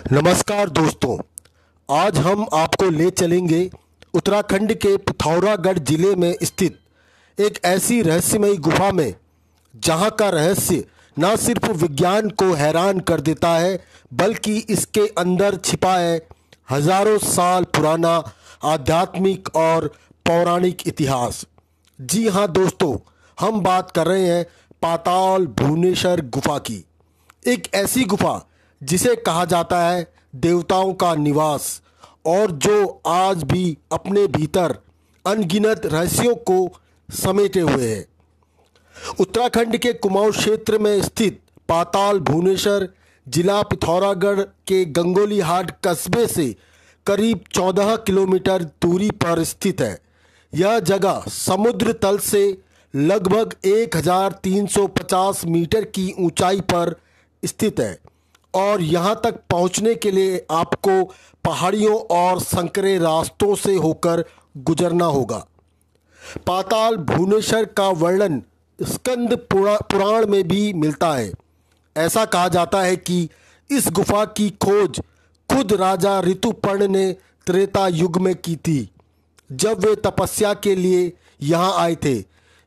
नमस्कार दोस्तों। आज हम आपको ले चलेंगे उत्तराखंड के पिथौरागढ़ जिले में स्थित एक ऐसी रहस्यमयी गुफा में जहां का रहस्य न सिर्फ विज्ञान को हैरान कर देता है बल्कि इसके अंदर छिपा है हजारों साल पुराना आध्यात्मिक और पौराणिक इतिहास। जी हाँ दोस्तों, हम बात कर रहे हैं पाताल भुवनेश्वर गुफा की। एक ऐसी गुफा जिसे कहा जाता है देवताओं का निवास और जो आज भी अपने भीतर अनगिनत रहस्यों को समेटे हुए है। उत्तराखंड के कुमाऊं क्षेत्र में स्थित पाताल भुवनेश्वर जिला पिथौरागढ़ के गंगोली हाट कस्बे से करीब 14 किलोमीटर दूरी पर स्थित है। यह जगह समुद्र तल से लगभग 1350 मीटर की ऊंचाई पर स्थित है और यहाँ तक पहुँचने के लिए आपको पहाड़ियों और संकरे रास्तों से होकर गुजरना होगा। पाताल भुवनेश्वर का वर्णन स्कंद पुराण में भी मिलता है। ऐसा कहा जाता है कि इस गुफा की खोज खुद राजा ऋतुपर्ण ने त्रेता युग में की थी, जब वे तपस्या के लिए यहाँ आए थे।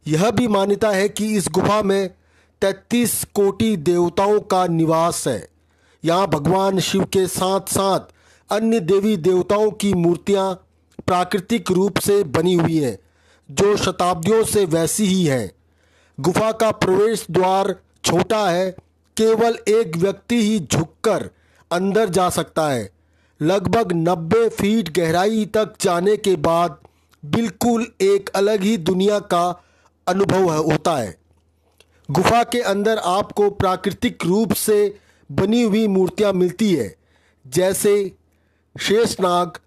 यह भी मान्यता है कि इस गुफा में 33 कोटि देवताओं का निवास है। यहाँ भगवान शिव के साथ साथ अन्य देवी देवताओं की मूर्तियाँ प्राकृतिक रूप से बनी हुई हैं, जो शताब्दियों से वैसी ही हैं। गुफा का प्रवेश द्वार छोटा है, केवल एक व्यक्ति ही झुककर अंदर जा सकता है। लगभग 90 फीट गहराई तक जाने के बाद बिल्कुल एक अलग ही दुनिया का अनुभव होता है। गुफा के अंदर आपको प्राकृतिक रूप से बनी हुई मूर्तियां मिलती है, जैसे शेषनाग,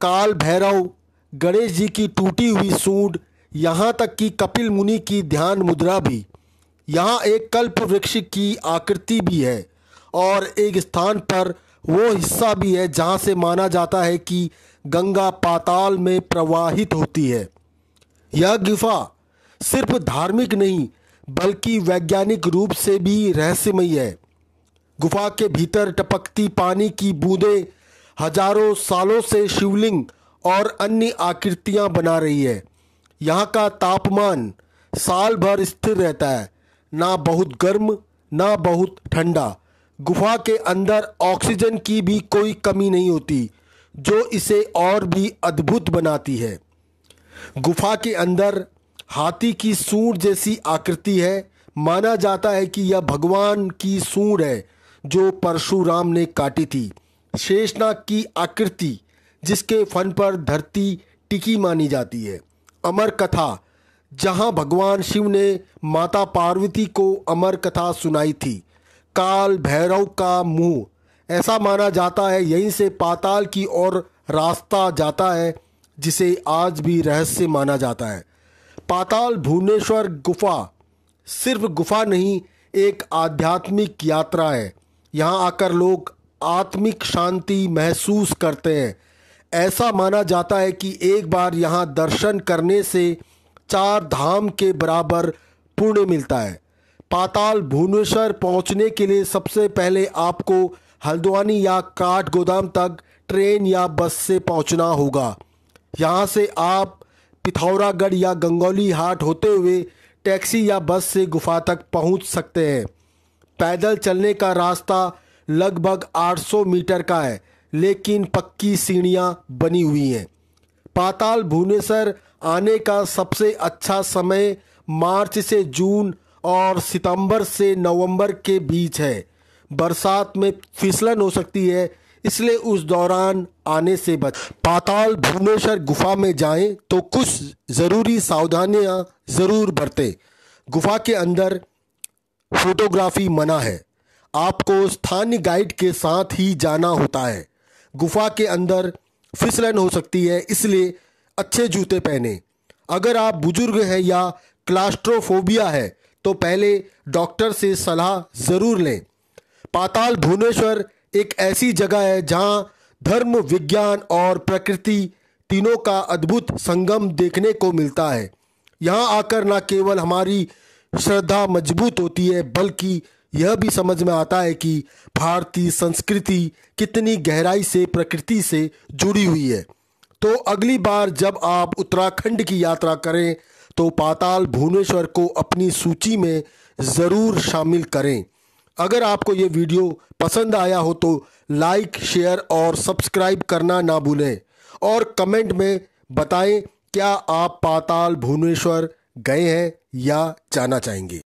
काल भैरव, गणेश जी की टूटी हुई सूंड, यहाँ तक कि कपिल मुनि की ध्यान मुद्रा भी। यहाँ एक कल्प वृक्ष की आकृति भी है और एक स्थान पर वो हिस्सा भी है जहाँ से माना जाता है कि गंगा पाताल में प्रवाहित होती है। यह गुफा सिर्फ धार्मिक नहीं बल्कि वैज्ञानिक रूप से भी रहस्यमयी है। गुफा के भीतर टपकती पानी की बूंदें हजारों सालों से शिवलिंग और अन्य आकृतियां बना रही है। यहाँ का तापमान साल भर स्थिर रहता है, ना बहुत गर्म ना बहुत ठंडा। गुफा के अंदर ऑक्सीजन की भी कोई कमी नहीं होती, जो इसे और भी अद्भुत बनाती है। गुफा के अंदर हाथी की सूंड जैसी आकृति है। माना जाता है कि यह भगवान की सूंड है जो परशुराम ने काटी थी। शेषनाग की आकृति जिसके फन पर धरती टिकी मानी जाती है। अमर कथा, जहां भगवान शिव ने माता पार्वती को अमर कथा सुनाई थी। काल भैरव का मुंह, ऐसा माना जाता है यहीं से पाताल की ओर रास्ता जाता है, जिसे आज भी रहस्य माना जाता है। पाताल भुवनेश्वर गुफा सिर्फ गुफा नहीं, एक आध्यात्मिक यात्रा है। यहाँ आकर लोग आत्मिक शांति महसूस करते हैं। ऐसा माना जाता है कि एक बार यहाँ दर्शन करने से 4 धाम के बराबर पुण्य मिलता है। पाताल भुवनेश्वर पहुँचने के लिए सबसे पहले आपको हल्द्वानी या काठगोदाम तक ट्रेन या बस से पहुँचना होगा। यहाँ से आप पिथौरागढ़ या गंगोली हाट होते हुए टैक्सी या बस से गुफा तक पहुँच सकते हैं। पैदल चलने का रास्ता लगभग 800 मीटर का है, लेकिन पक्की सीढ़ियाँ बनी हुई हैं। पाताल भुवनेश्वर आने का सबसे अच्छा समय मार्च से जून और सितंबर से नवंबर के बीच है। बरसात में फिसलन हो सकती है, इसलिए उस दौरान आने से बच। पाताल भुवनेश्वर गुफा में जाएं तो कुछ ज़रूरी सावधानियां ज़रूर बरतें। गुफा के अंदर फोटोग्राफी मना है, आपको स्थानीय गाइड के साथ ही जाना होता है। गुफा के अंदर फिसलन हो सकती है, इसलिए अच्छे जूते पहने। अगर आप बुजुर्ग हैं या क्लास्ट्रोफोबिया है तो पहले डॉक्टर से सलाह ज़रूर लें। पाताल भुवनेश्वर एक ऐसी जगह है जहां धर्म, विज्ञान और प्रकृति तीनों का अद्भुत संगम देखने को मिलता है। यहाँ आकर न केवल हमारी श्रद्धा मजबूत होती है बल्कि यह भी समझ में आता है कि भारतीय संस्कृति कितनी गहराई से प्रकृति से जुड़ी हुई है। तो अगली बार जब आप उत्तराखंड की यात्रा करें तो पाताल भुवनेश्वर को अपनी सूची में ज़रूर शामिल करें। अगर आपको ये वीडियो पसंद आया हो तो लाइक, शेयर और सब्सक्राइब करना ना भूलें और कमेंट में बताएं क्या आप पाताल भुवनेश्वर गए हैं या जाना चाहेंगे।